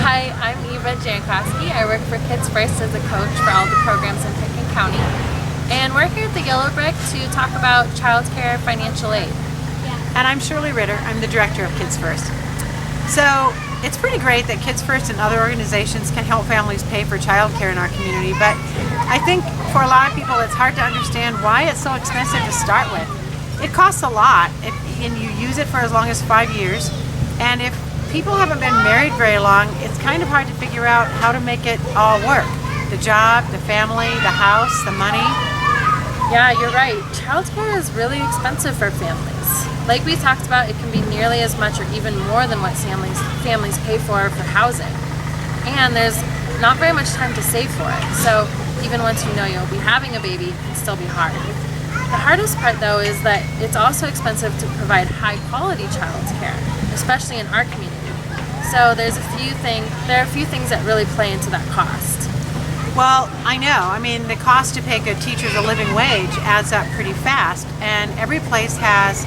Hi, I'm Eva Jankowski. I work for Kids First as a coach for all the programs in Pickens County. And we're here at the Yellow Brick to talk about childcare financial aid. And I'm Shirley Ritter. I'm the director of Kids First. So it's pretty great that Kids First and other organizations can help families pay for childcare in our community, but I think for a lot of people it's hard to understand why it's so expensive to start with. It costs a lot, and you use it for as long as 5 years, and if people haven't been married very long, it's kind of hard to figure out how to make it all work. The job, the family, the house, the money. Yeah, you're right. Childcare is really expensive for families. Like we talked about, it can be nearly as much or even more than what families pay for housing. And there's not very much time to save for it. So even once you know you'll be having a baby, it can still be hard. The hardest part though is that it's also expensive to provide high quality childcare, especially in our community. So there are a few things that really play into that cost. Well, I know. I mean, the cost to pay good teachers a living wage adds up pretty fast, and every place has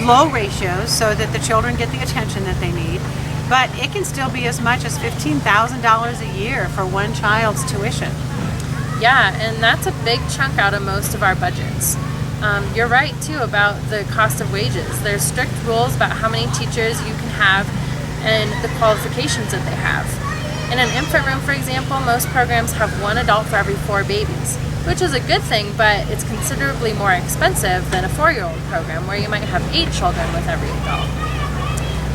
low ratios so that the children get the attention that they need, but it can still be as much as $15,000 a year for one child's tuition. Yeah, and that's a big chunk out of most of our budgets. You're right too about the cost of wages. There's strict rules about how many teachers you can have and the qualifications that they have. In an infant room, for example, most programs have one adult for every 4 babies, which is a good thing, but it's considerably more expensive than a 4-year-old program where you might have 8 children with every adult.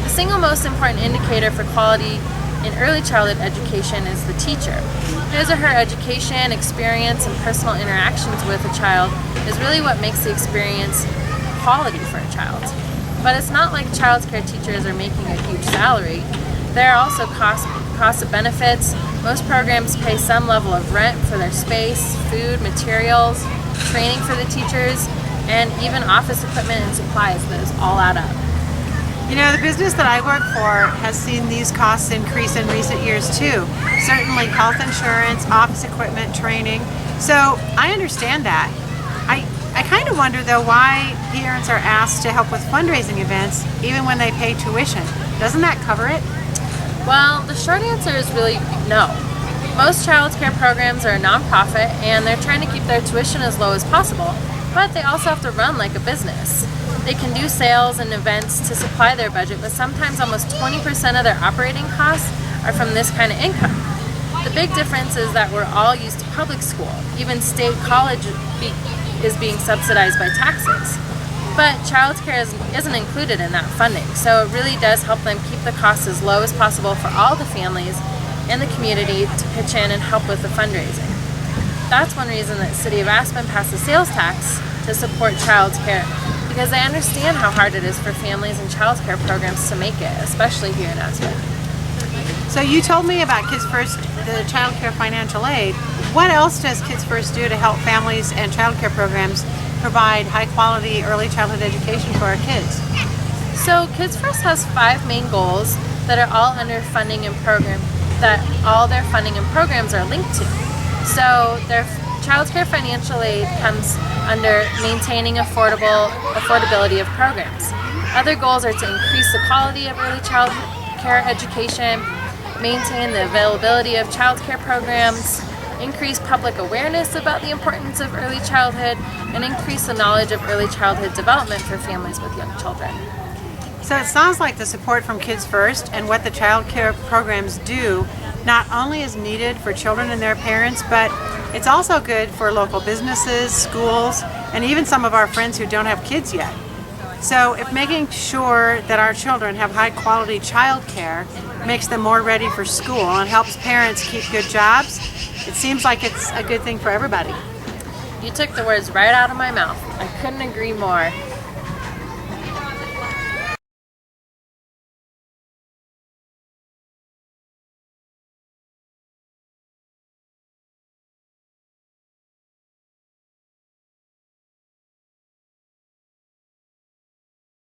The single most important indicator for quality in early childhood education is the teacher. His or her education, experience, and personal interactions with a child is really what makes the experience quality for a child. But it's not like childcare teachers are making a huge salary. There are also costs of benefits. Most programs pay some level of rent for their space, food, materials, training for the teachers, and even office equipment and supplies. Those all add up. You know, the business that I work for has seen these costs increase in recent years too. Certainly health insurance, office equipment, training. So I understand that. I kind of wonder though why parents are asked to help with fundraising events even when they pay tuition. Doesn't that cover it? Well, the short answer is really no. Most childcare programs are a nonprofit and they're trying to keep their tuition as low as possible, but they also have to run like a business. They can do sales and events to supply their budget, but sometimes almost 20% of their operating costs are from this kind of income. The big difference is that we're all used to public school. Even state college is being subsidized by taxes. But childcare isn't included in that funding, so it really does help them keep the costs as low as possible for all the families in the community to pitch in and help with the fundraising. That's one reason that City of Aspen passed a sales tax to support childcare, because they understand how hard it is for families and childcare programs to make it, especially here in Aspen. So you told me about Kids First, the childcare financial aid. What else does Kids First do to help families and childcare programs provide high-quality early childhood education for our kids? So Kids First has 5 main goals that are all under funding and program, that all their funding and programs are linked to. So their childcare financial aid comes under maintaining affordability of programs. Other goals are to increase the quality of early childcare education, maintain the availability of childcare programs, increase public awareness about the importance of early childhood, and increase the knowledge of early childhood development for families with young children. So it sounds like the support from Kids First and what the child care programs do not only is needed for children and their parents, but it's also good for local businesses, schools, and even some of our friends who don't have kids yet. So if making sure that our children have high quality child care makes them more ready for school and helps parents keep good jobs, it seems like it's a good thing for everybody. You took the words right out of my mouth. I couldn't agree more.